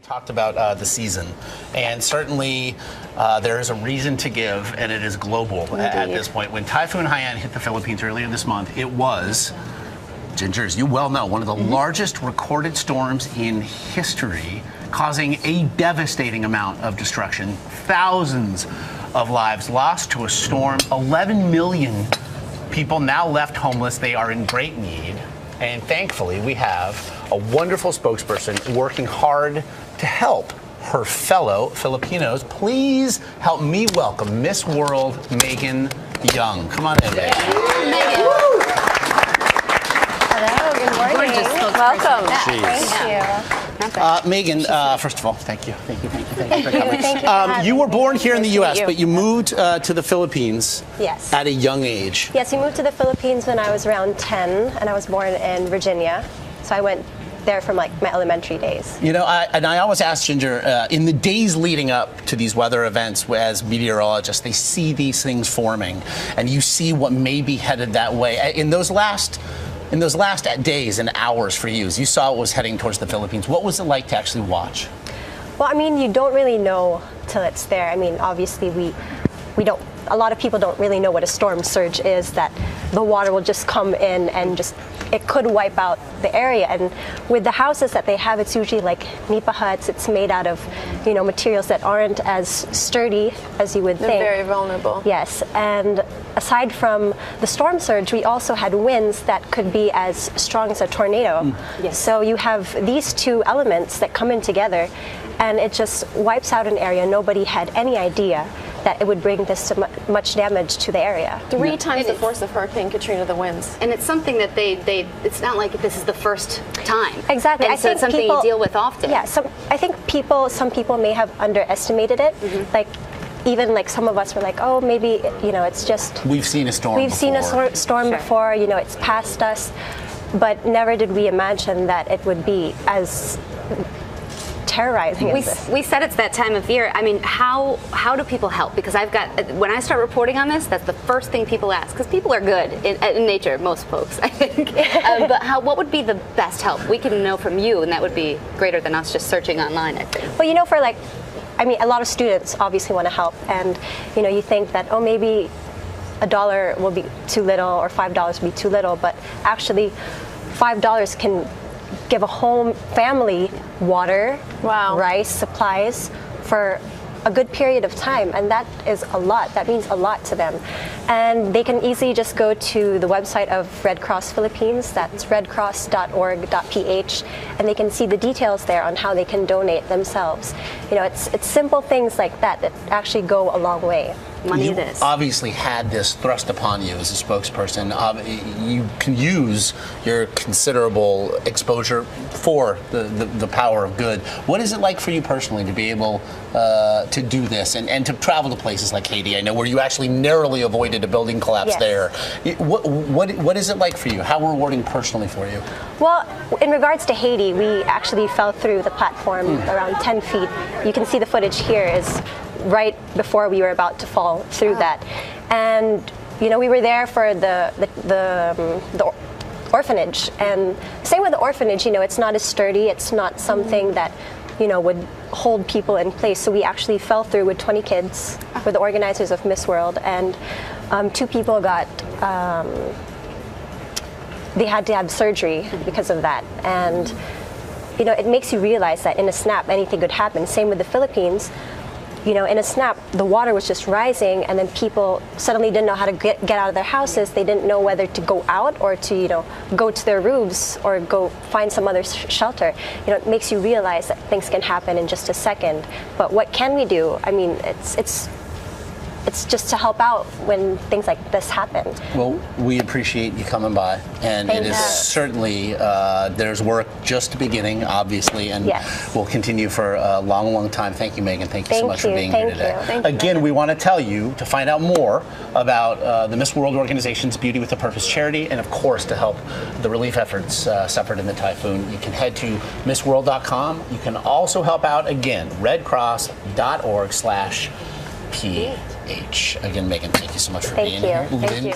talked about the season, and certainly there is a reason to give, and it is global at this point. When Typhoon Haiyan hit the Philippines earlier this month, it was, Ginger, as you well know, one of the largest recorded storms in history, causing a devastating amount of destruction. Thousands of lives lost to a storm. 11 million people now left homeless. They are in great need. And thankfully, we have a wonderful spokesperson working hard to help her fellow Filipinos. Please help me welcome Miss World, Megan Young. Come on in, Megan. Hello, good morning. Welcome. Thank you. Megan, first of all, thank you. Thank you for coming. Thank you. You were born here in the U.S., but you moved to the Philippines at a young age. Yes, we moved to the Philippines when I was around 10, and I was born in Virginia. So I went there from like my elementary days. You know, I always ask Ginger, in the days leading up to these weather events, as meteorologists, they see these things forming, and you see what may be headed that way. In those last days and hours for you, as you saw what was heading towards the Philippines, what was it like to actually watch? Well, I mean, you don't really know till it's there. I mean, obviously we don't, a lot of people don't really know what a storm surge is, that the water will just come in and just, it could wipe out the area. And with the houses that they have, it's usually like nipa huts. It's made out of, you know, materials that aren't as sturdy as you would think. They're very vulnerable. Yes, and aside from the storm surge, we also had winds that could be as strong as a tornado. Yes. So you have these two elements that come in together, and it just wipes out an area. Nobody had any idea that it would bring this much damage to the area. Three times the force of Hurricane Katrina, the winds. And it's something that it's not like this is the first time. Exactly. And so it's something you deal with often. Yeah, I think some people may have underestimated it. Like, even like some of us were like, oh, maybe, you know, it's just... We've seen a storm storm before, you know, it's past us. But never did we imagine that it would be as terrorizing as this. We said it's that time of year. I mean, how do people help? Because when I start reporting on this, that's the first thing people ask, because people are good in nature, most folks, I think. But what would be the best help? We can know from you, and that would be greater than us just searching online, I think. Well, you know, for like, I mean, a lot of students obviously want to help, and, you know, you think that, oh, maybe $1 will be too little or $5 will be too little, but actually $5 can give a whole family water, rice, supplies for a good period of time, and that is a lot. That means a lot to them. And they can easily just go to the website of Red Cross Philippines, that's redcross.org.ph, and they can see the details there on how they can donate themselves. You know, it's simple things like that that actually go a long way. You obviously had this thrust upon you as a spokesperson. You can use your considerable exposure for the power of good. What is it like for you personally to be able to do this and to travel to places like Haiti, I know, where you actually narrowly avoided a building collapse there? What is it like for you? How rewarding personally for you? Well, in regards to Haiti, we actually fell through the platform around 10 feet. You can see the footage here is right before we were about to fall through that. And, you know, we were there for the orphanage. And same with the orphanage, you know, it's not as sturdy. It's not something that, you know, would hold people in place. So we actually fell through with 20 kids. We're the organizers of Miss World. And 2 people got, they had to have surgery because of that. And, you know, it makes you realize that in a snap, anything could happen. Same with the Philippines. You know, in a snap, the water was just rising, and then people suddenly didn't know how to get out of their houses. They didn't know whether to go out or to, you know, go to their roofs or go find some other shelter. You know, it makes you realize that things can happen in just a second. But what can we do? I mean, it's just to help out when things like this happen. Well, we appreciate you coming by, and it is certainly, there's work just beginning, obviously, and we'll continue for a long, long time. Thank you, Megan. Thank you so much for being here today. Again, we want to tell you to find out more about the Miss World organization's Beauty with a Purpose charity, and of course, to help the relief efforts suffered in the typhoon, you can head to MissWorld.com. You can also help out, again, redcross.org/PH. Again, Megan, thank you so much for being here. Thank you.